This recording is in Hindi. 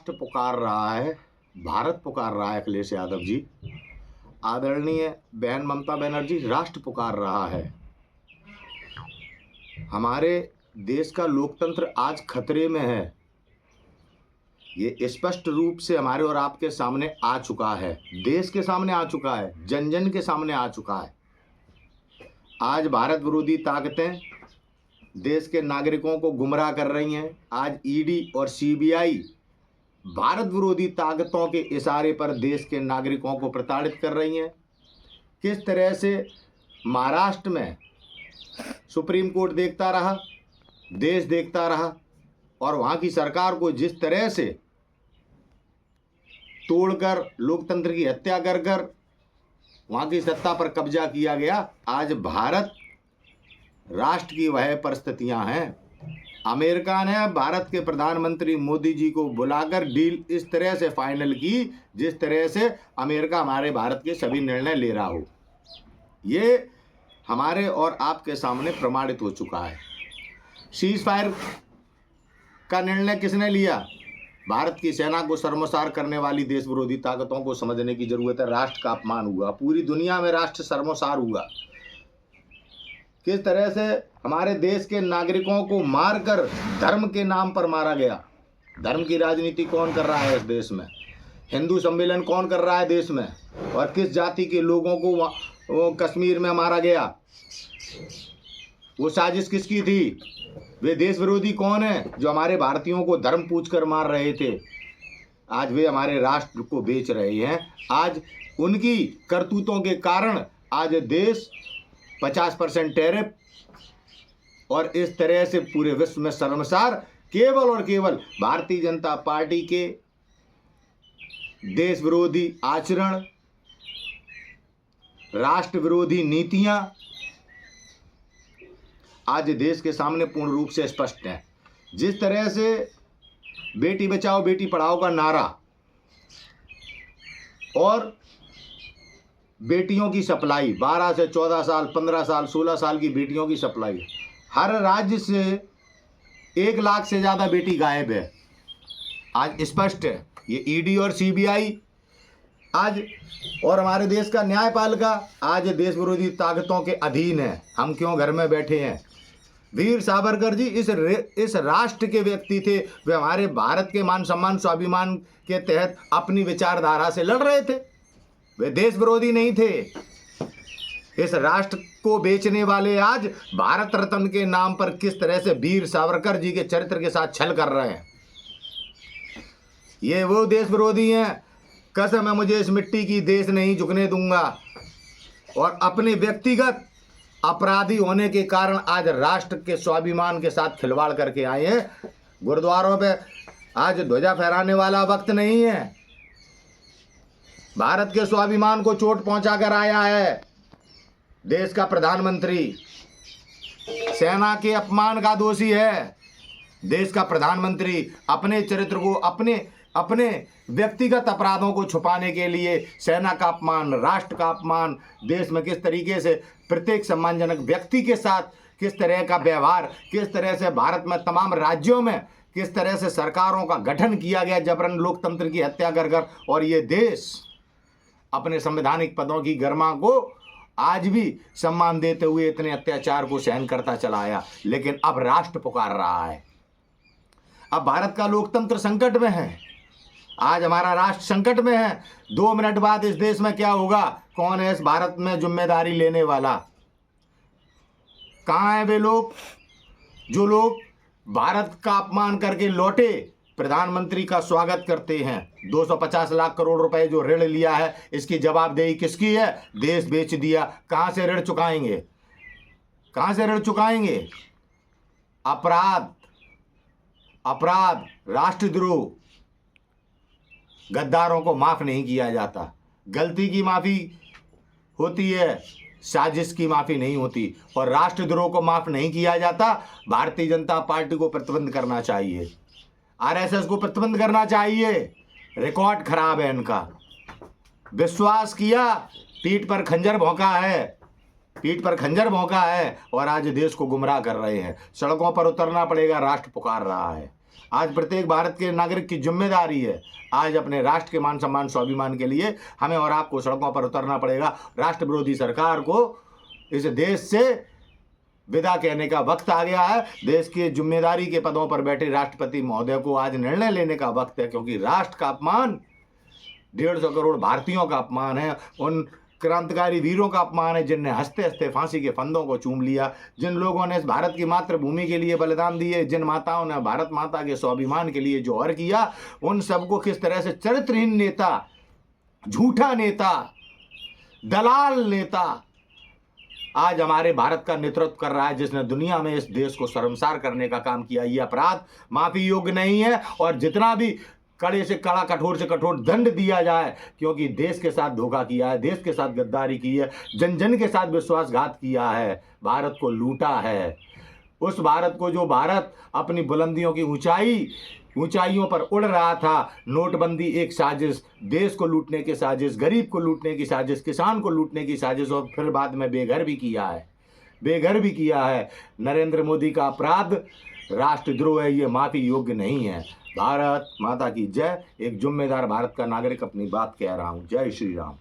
राष्ट्र पुकार रहा है, भारत पुकार रहा है अखिलेश यादव जी। आदरणीय बहन ममता बनर्जी, राष्ट्र पुकार रहा है। हमारे देश का लोकतंत्र आज खतरे में है। ये स्पष्ट रूप से हमारे और आपके सामने आ चुका है, देश के सामने आ चुका है, जन जन के सामने आ चुका है। आज भारत विरोधी ताकतें देश के नागरिकों को गुमराह कर रही हैं। आज ईडी और सीबीआई भारत विरोधी ताकतों के इशारे पर देश के नागरिकों को प्रताड़ित कर रही हैं। किस तरह से महाराष्ट्र में सुप्रीम कोर्ट देखता रहा, देश देखता रहा, और वहाँ की सरकार को जिस तरह से तोड़कर लोकतंत्र की हत्या कर कर वहाँ की सत्ता पर कब्जा किया गया। आज भारत राष्ट्र की वह परिस्थितियां हैं। अमेरिका ने भारत के प्रधानमंत्री मोदी जी को बुलाकर डील इस तरह से फाइनल की जिस तरह से अमेरिका हमारे भारत के सभी निर्णय ले रहा हो। ये हमारे और आपके सामने प्रमाणित हो चुका है। सीज फायर का निर्णय किसने लिया? भारत की सेना को शर्मसार करने वाली देश विरोधी ताकतों को समझने की जरूरत है। राष्ट्र का अपमान हुआ, पूरी दुनिया में राष्ट्र शर्मसार हुआ। किस तरह से हमारे देश के नागरिकों को मारकर धर्म के नाम पर मारा गया। धर्म की राजनीति कौन कर रहा है इस देश में? हिंदू सम्मेलन कौन कर रहा है देश में? और किस जाति के लोगों को वो कश्मीर में मारा गया? वो साजिश किसकी थी? वे देश विरोधी कौन है जो हमारे भारतीयों को धर्म पूछकर मार रहे थे? आज वे हमारे राष्ट्र को बेच रहे हैं। आज उनकी करतूतों के कारण आज देश 50% टैरिफ और इस तरह से पूरे विश्व में शर्मसार केवल और केवल भारतीय जनता पार्टी के देश विरोधी आचरण, राष्ट्र विरोधी नीतियां आज देश के सामने पूर्ण रूप से स्पष्ट है। जिस तरह से बेटी बचाओ बेटी पढ़ाओ का नारा और बेटियों की सप्लाई, 12 से 14 साल, 15 साल, 16 साल की बेटियों की सप्लाई, हर राज्य से 1 लाख से ज़्यादा बेटी गायब है। आज स्पष्ट है। ये ईडी और सीबीआई आज और हमारे देश का न्यायपालिका आज देश विरोधी ताकतों के अधीन है। हम क्यों घर में बैठे हैं? वीर सावरकर जी इस राष्ट्र के व्यक्ति थे। वे हमारे भारत के मान सम्मान स्वाभिमान के तहत अपनी विचारधारा से लड़ रहे थे। वे देश विरोधी नहीं थे। इस राष्ट्र को बेचने वाले आज भारत रत्न के नाम पर किस तरह से वीर सावरकर जी के चरित्र के साथ छल कर रहे हैं। ये वो देश विरोधी हैं। कसम है मुझे इस मिट्टी की, देश नहीं झुकने दूंगा। और अपने व्यक्तिगत अपराधी होने के कारण आज राष्ट्र के स्वाभिमान के साथ खिलवाड़ करके आए हैं। गुरुद्वारों पे आज ध्वजा फहराने वाला वक्त नहीं है। भारत के स्वाभिमान को चोट पहुंचा कर आया है देश का प्रधानमंत्री। सेना के अपमान का दोषी है देश का प्रधानमंत्री। अपने चरित्र को, अपने व्यक्तिगत अपराधों को छुपाने के लिए सेना का अपमान, राष्ट्र का अपमान, देश में किस तरीके से प्रत्येक सम्मानजनक व्यक्ति के साथ किस तरह का व्यवहार, किस तरह से भारत में तमाम राज्यों में किस तरह से सरकारों का गठन किया गया जबरन लोकतंत्र की हत्या कर कर, और ये देश अपने संवैधानिक पदों की गरिमा को आज भी सम्मान देते हुए इतने अत्याचार को सहन करता चला आया। लेकिन अब राष्ट्र पुकार रहा है। अब भारत का लोकतंत्र संकट में है। आज हमारा राष्ट्र संकट में है। 2 मिनट बाद इस देश में क्या होगा? कौन है इस भारत में जिम्मेदारी लेने वाला? कहाँ है वे लोग जो लोग भारत का अपमान करके लौटे प्रधानमंत्री का स्वागत करते हैं? 250 लाख करोड़ रुपए जो ऋण लिया है, इसकी जवाबदेही किसकी है? देश बेच दिया। कहाँ से ऋण चुकाएंगे? कहाँ से ऋण चुकाएंगे? अपराध, राष्ट्रद्रोह, गद्दारों को माफ नहीं किया जाता। गलती की माफी होती है, साजिश की माफी नहीं होती। और राष्ट्रद्रोह को माफ नहीं किया जाता। भारतीय जनता पार्टी को प्रतिबंध करना चाहिए, आरएसएस को प्रतिबंध करना चाहिए। रिकॉर्ड खराब है इनका। विश्वास किया, पीठ पर खंजर भोंका है और आज देश को गुमराह कर रहे हैं। सड़कों पर उतरना पड़ेगा। राष्ट्र पुकार रहा है। आज प्रत्येक भारत के नागरिक की जिम्मेदारी है आज अपने राष्ट्र के मान सम्मान स्वाभिमान के लिए हमें और आपको सड़कों पर उतरना पड़ेगा। राष्ट्र विरोधी सरकार को इस देश से विदा कहने का वक्त आ गया है। देश की जिम्मेदारी के पदों पर बैठे राष्ट्रपति महोदय को आज निर्णय लेने का वक्त है, क्योंकि राष्ट्र का अपमान 150 करोड़ भारतीयों का अपमान है, उन क्रांतिकारी वीरों का अपमान है जिनने हंसते हंसते फांसी के फंदों को चूम लिया, जिन लोगों ने इस भारत की मातृभूमि के लिए बलिदान दिए, जिन माताओं ने भारत माता के स्वाभिमान के लिए जौहर किया, उन सबको किस तरह से चरित्रहीन नेता, झूठा नेता, दलाल नेता आज हमारे भारत का नेतृत्व कर रहा है, जिसने दुनिया में इस देश को शर्मसार करने का काम किया। ये अपराध माफी योग्य नहीं है और जितना भी कड़े से कड़ा, कठोर से कठोर दंड दिया जाए, क्योंकि देश के साथ धोखा किया है, देश के साथ गद्दारी की है, जन जन के साथ विश्वासघात किया है, भारत को लूटा है। उस भारत को, जो भारत अपनी बुलंदियों की ऊंचाइयों पर उड़ रहा था, नोटबंदी एक साजिश, देश को लूटने की साजिश, गरीब को लूटने की साजिश, किसान को लूटने की साजिश, और फिर बाद में बेघर भी किया है। नरेंद्र मोदी का अपराध राष्ट्रद्रोह है, ये माफी योग्य नहीं है। भारत माता की जय। एक जिम्मेदार भारत का नागरिक अपनी बात कह रहा हूं। जय श्री राम।